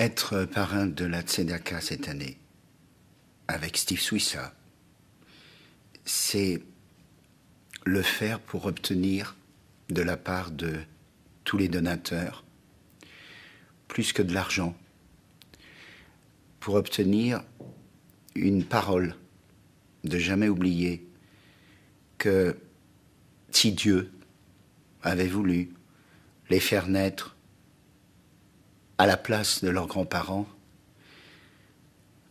Être parrain de la Tzedaka cette année, avec Steve Swissa, c'est le faire pour obtenir de la part de tous les donateurs, plus que de l'argent, pour obtenir une parole, de jamais oublier que si Dieu avait voulu les faire naître à la place de leurs grands-parents,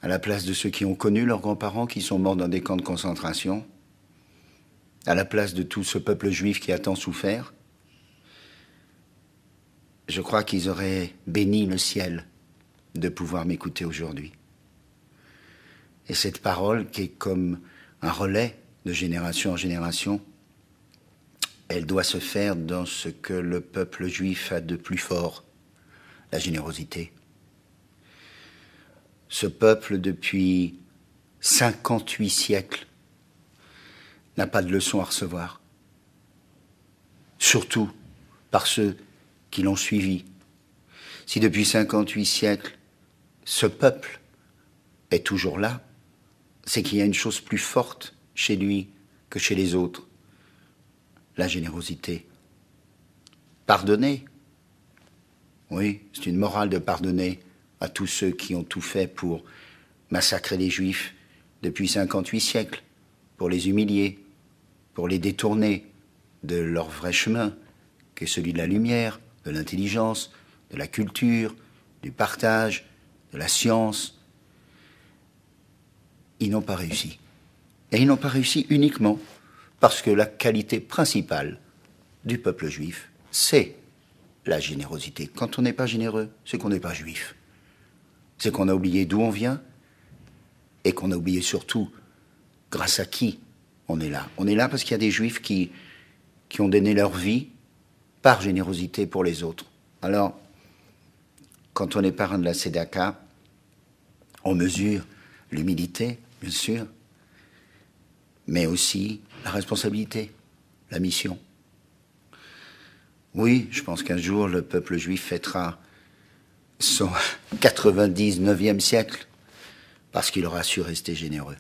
à la place de ceux qui ont connu leurs grands-parents, qui sont morts dans des camps de concentration, à la place de tout ce peuple juif qui a tant souffert, je crois qu'ils auraient béni le ciel de pouvoir m'écouter aujourd'hui. Et cette parole, qui est comme un relais de génération en génération, elle doit se faire dans ce que le peuple juif a de plus fort, la générosité. Ce peuple, depuis 58 siècles, n'a pas de leçon à recevoir. Surtout par ceux qui l'ont suivi. Si depuis 58 siècles, ce peuple est toujours là, c'est qu'il y a une chose plus forte chez lui que chez les autres. La générosité. Pardonner. Oui, c'est une morale de pardonner à tous ceux qui ont tout fait pour massacrer les Juifs depuis 58 siècles, pour les humilier, pour les détourner de leur vrai chemin, qui est celui de la lumière, de l'intelligence, de la culture, du partage, de la science. Ils n'ont pas réussi. Et ils n'ont pas réussi uniquement parce que la qualité principale du peuple juif, c'est la générosité. Quand on n'est pas généreux, c'est qu'on n'est pas juif. C'est qu'on a oublié d'où on vient et qu'on a oublié surtout grâce à qui on est là. On est là parce qu'il y a des juifs qui ont donné leur vie par générosité pour les autres. Alors, quand on est parrain de la Tzedaka, on mesure l'humilité, bien sûr, mais aussi la responsabilité, la mission. Oui, je pense qu'un jour, le peuple juif fêtera son 99e siècle parce qu'il aura su rester généreux.